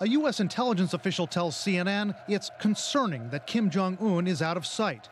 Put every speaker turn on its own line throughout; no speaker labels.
A U.S. intelligence official tells CNN it's concerning that Kim Jong-un is out of sight.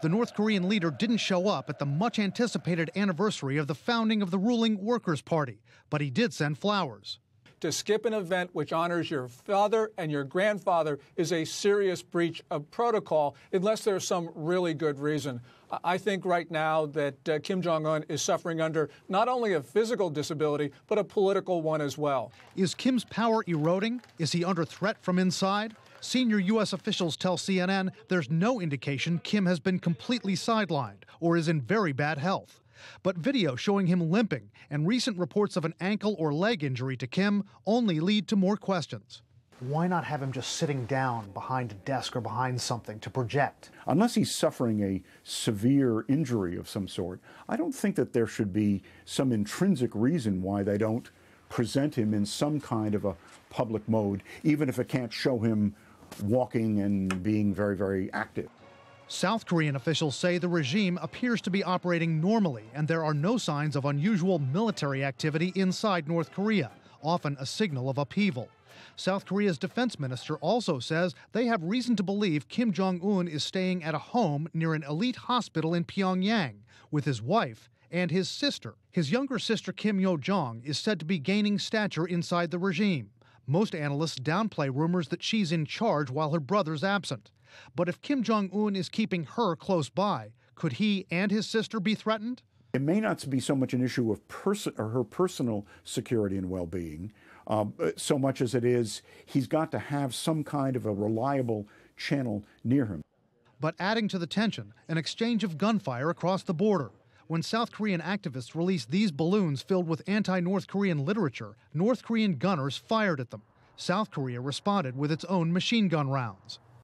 The North Korean leader didn't show up at the much-anticipated anniversary of the founding of the ruling Workers' Party, but he did send flowers.
To skip an event which honors your father and your grandfather is a serious breach of protocol, unless there's some really good reason. I think right now that Kim Jong-un is suffering under not only a physical disability, but a political one as well.
Is Kim's power eroding? Is he under threat from inside? Senior U.S. officials tell CNN there's no indication Kim has been completely sidelined or is in very bad health. But video showing him limping and recent reports of an ankle or leg injury to Kim only lead to more questions. Why not have him just sitting down behind a desk or behind something to project?
Unless he's suffering a severe injury of some sort, I don't think that there should be some intrinsic reason why they don't present him in some kind of a public mode, even if it can't show him walking and being very, very active.
South Korean officials say the regime appears to be operating normally, and there are no signs of unusual military activity inside North Korea, often a signal of upheaval. South Korea's defense minister also says they have reason to believe Kim Jong-un is staying at a home near an elite hospital in Pyongyang with his wife and his sister. His younger sister, Kim Yo-jong, is said to be gaining stature inside the regime. Most analysts downplay rumors that she's in charge while her brother's absent. But if Kim Jong-un is keeping her close by, could he and his sister be threatened?
It may not be so much an issue of her personal security and well-being, so much as it is he's got to have some kind of a reliable channel near him.
But adding to the tension, an exchange of gunfire across the border. When South Korean activists released these balloons filled with anti-North Korean literature, North Korean gunners fired at them. South Korea responded with its own machine gun rounds.